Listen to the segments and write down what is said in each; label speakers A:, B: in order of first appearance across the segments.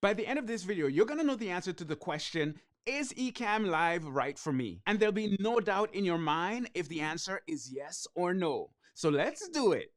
A: By the end of this video, you're gonna know the answer to the question, is Ecamm Live right for me? And there'll be no doubt in your mind if the answer is yes or no. So let's do it.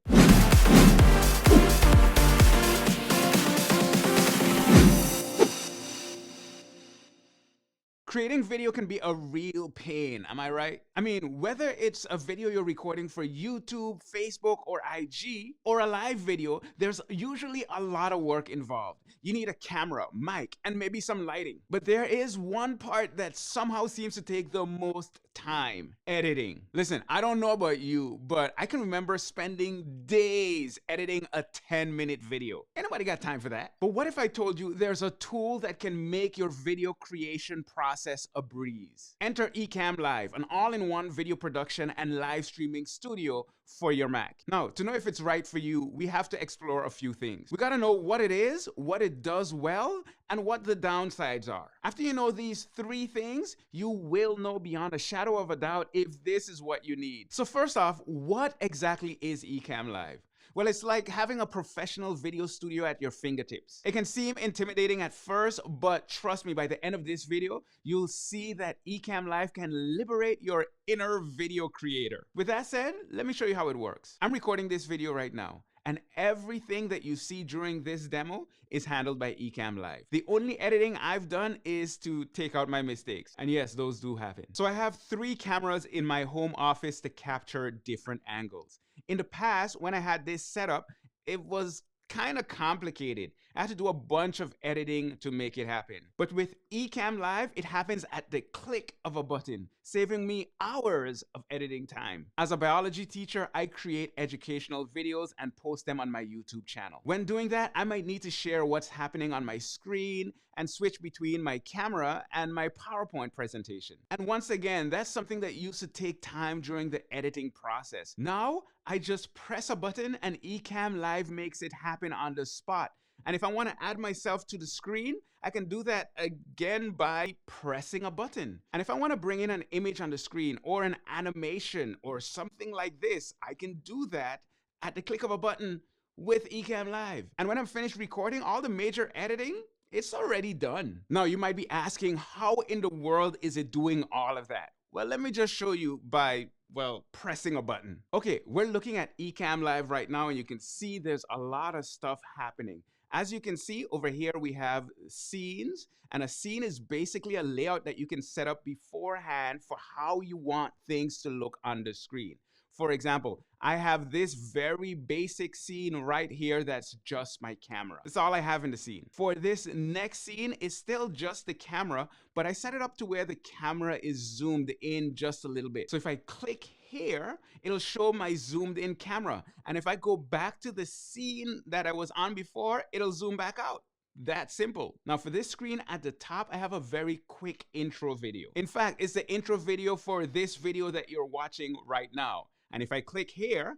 A: Creating video can be a real pain, am I right? I mean, whether it's a video you're recording for YouTube, Facebook, or IG, or a live video, there's usually a lot of work involved. You need a camera, mic, and maybe some lighting. But there is one part that somehow seems to take the most time: editing. Listen, I don't know about you, but I can remember spending days editing a 10-minute video. Anybody got time for that? But what if I told you there's a tool that can make your video creation process a breeze? Enter Ecamm Live, an all-in-one video production and live streaming studio for your Mac. Now, to know if it's right for you, we have to explore a few things. We gotta know what it is, what it does well, and what the downsides are. After you know these three things, you will know beyond a shadow of a doubt if this is what you need. So first off, what exactly is Ecamm Live? Well, it's like having a professional video studio at your fingertips. It can seem intimidating at first, but trust me, by the end of this video, you'll see that Ecamm Live can liberate your inner video creator. With that said, let me show you how it works. I'm recording this video right now, and everything that you see during this demo is handled by Ecamm Live. The only editing I've done is to take out my mistakes. And yes, those do happen. So I have 3 cameras in my home office to capture different angles. In the past, when I had this setup, it was kind of complicated. I had to do a bunch of editing to make it happen. But with Ecamm Live, it happens at the click of a button, saving me hours of editing time. As a biology teacher, I create educational videos and post them on my YouTube channel. When doing that, I might need to share what's happening on my screen and switch between my camera and my PowerPoint presentation. And once again, that's something that used to take time during the editing process. Now, I just press a button and Ecamm Live makes it happen on the spot. And if I want to add myself to the screen, I can do that again by pressing a button. And if I want to bring in an image on the screen or an animation or something like this, I can do that at the click of a button with Ecamm Live. And when I'm finished recording all the major editing, it's already done. Now, you might be asking, how in the world is it doing all of that? Well, let me just show you by, well, pressing a button. Okay, we're looking at Ecamm Live right now, and you can see there's a lot of stuff happening. As you can see over here, we have scenes, and a scene is basically a layout that you can set up beforehand for how you want things to look on the screen. For example, I have this very basic scene right here that's just my camera. That's all I have in the scene. For this next scene, it's still just the camera, but I set it up to where the camera is zoomed in just a little bit. So if I click here, it'll show my zoomed in camera. And if I go back to the scene that I was on before, it'll zoom back out. That simple. Now for this screen at the top, I have a very quick intro video. In fact, it's the intro video for this video that you're watching right now. And if I click here,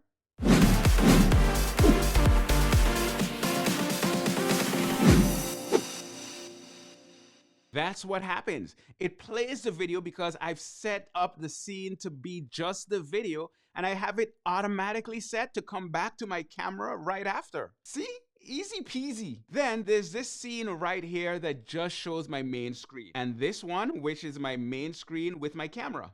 A: that's what happens. It plays the video because I've set up the scene to be just the video, and I have it automatically set to come back to my camera right after. See? Easy peasy. Then there's this scene right here that just shows my main screen, and this one, which is my main screen with my camera.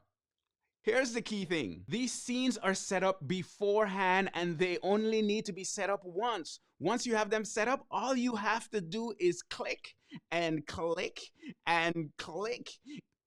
A: Here's the key thing. These scenes are set up beforehand, and they only need to be set up once. Once you have them set up, all you have to do is click and click and click.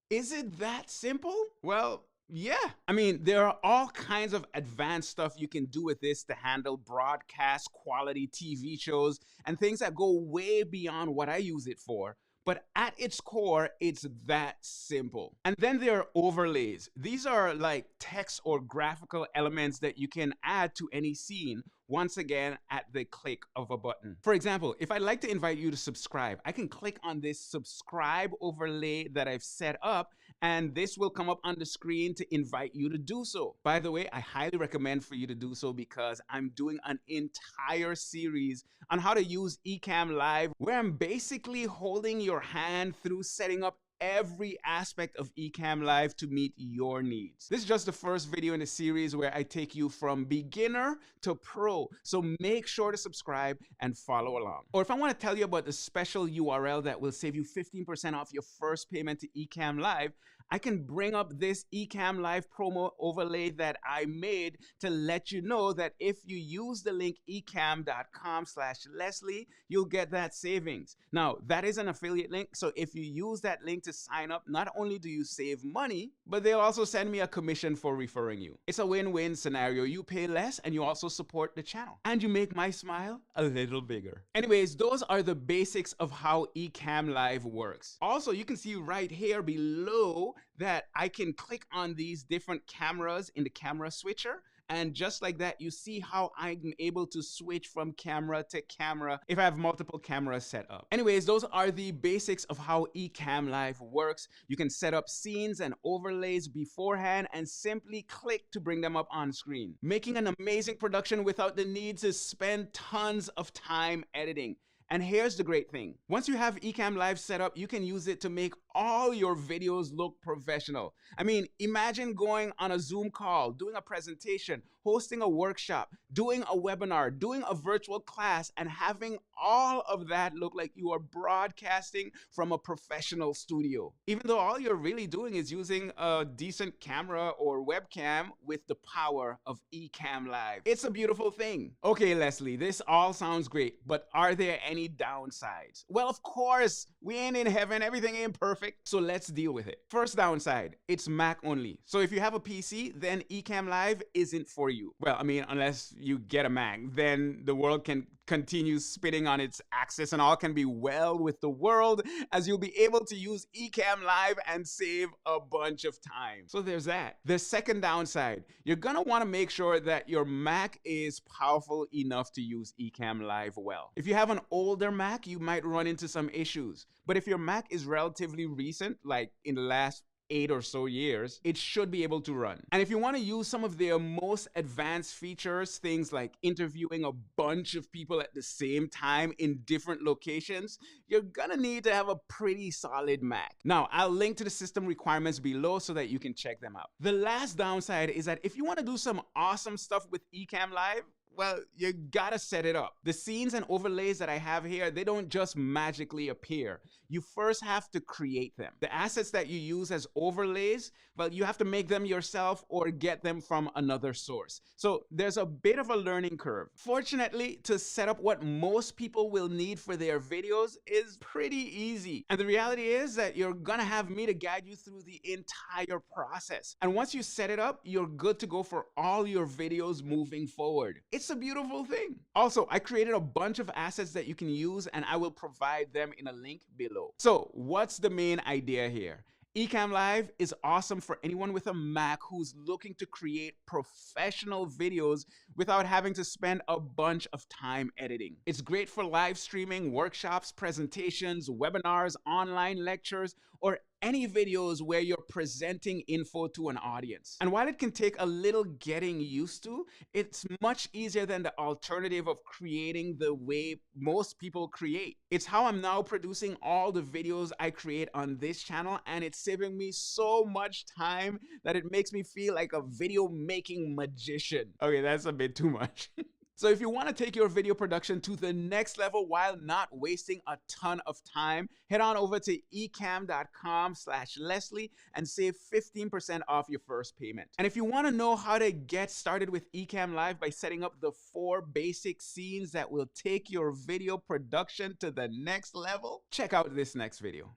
A: Is it that simple? Well, yeah. I mean, there are all kinds of advanced stuff you can do with this to handle broadcast quality TV shows and things that go way beyond what I use it for. But at its core, it's that simple. And then there are overlays. These are like text or graphical elements that you can add to any scene, once again, at the click of a button. For example, if I'd like to invite you to subscribe, I can click on this subscribe overlay that I've set up, and this will come up on the screen to invite you to do so. By the way, I highly recommend for you to do so because I'm doing an entire series on how to use Ecamm Live, where I'm basically holding your hand through setting up every aspect of Ecamm Live to meet your needs. This is just the first video in a series where I take you from beginner to pro, so make sure to subscribe and follow along. Or if I want to tell you about the special URL that will save you 15% off your first payment to Ecamm Live, I can bring up this Ecamm Live promo overlay that I made to let you know that if you use the link ecamm.com/Leslie, you'll get that savings. Now, that is an affiliate link, so if you use that link to sign up, not only do you save money, but they'll also send me a commission for referring you. It's a win-win scenario. You pay less and you also support the channel. And you make my smile a little bigger. Anyways, those are the basics of how Ecamm Live works. Also, you can see right here below that I can click on these different cameras in the camera switcher. And just like that, you see how I'm able to switch from camera to camera if I have multiple cameras set up. Anyways, those are the basics of how Ecamm Live works. You can set up scenes and overlays beforehand and simply click to bring them up on screen, making an amazing production without the need to spend tons of time editing. And here's the great thing. Once you have Ecamm Live set up, you can use it to make all your videos look professional. I mean, imagine going on a Zoom call, doing a presentation, hosting a workshop, doing a webinar, doing a virtual class, and having all of that look like you are broadcasting from a professional studio. Even though all you're really doing is using a decent camera or webcam with the power of Ecamm Live. It's a beautiful thing. Okay, Leslie, this all sounds great, but are there any downsides? Well, of course, we ain't in heaven, everything ain't perfect, so let's deal with it. First downside, it's Mac only. So if you have a PC, then Ecamm Live isn't for you. Well, I mean, unless you get a Mac, then the world can continue spinning on its axis and all can be well with the world, as you'll be able to use Ecamm Live and save a bunch of time. So there's that. The second downside, you're gonna wanna make sure that your Mac is powerful enough to use Ecamm Live well. If you have an older Mac, you might run into some issues. But if your Mac is relatively recent, like in the last 8 or so years, it should be able to run. And if you want to use some of their most advanced features, things like interviewing a bunch of people at the same time in different locations, you're gonna need to have a pretty solid Mac. Now, I'll link to the system requirements below so that you can check them out. The last downside is that if you want to do some awesome stuff with Ecamm Live, well, you gotta set it up. The scenes and overlays that I have here, they don't just magically appear. You first have to create them. The assets that you use as overlays, well, you have to make them yourself or get them from another source. So there's a bit of a learning curve. Fortunately, to set up what most people will need for their videos is pretty easy. And the reality is that you're gonna have me to guide you through the entire process. And once you set it up, you're good to go for all your videos moving forward. It's a beautiful thing. Also, I created a bunch of assets that you can use and I will provide them in a link below. So what's the main idea here? Ecamm Live is awesome for anyone with a Mac who's looking to create professional videos without having to spend a bunch of time editing. It's great for live streaming, workshops, presentations, webinars, online lectures, or any videos where you're presenting info to an audience. And while it can take a little getting used to, it's much easier than the alternative of creating the way most people create. It's how I'm now producing all the videos I create on this channel, and it's saving me so much time that it makes me feel like a video making magician. Okay, that's a bit too much. So if you want to take your video production to the next level while not wasting a ton of time, head on over to ecamm.com/Leslie and save 15% off your first payment. And if you want to know how to get started with Ecamm Live by setting up the 4 basic scenes that will take your video production to the next level, check out this next video.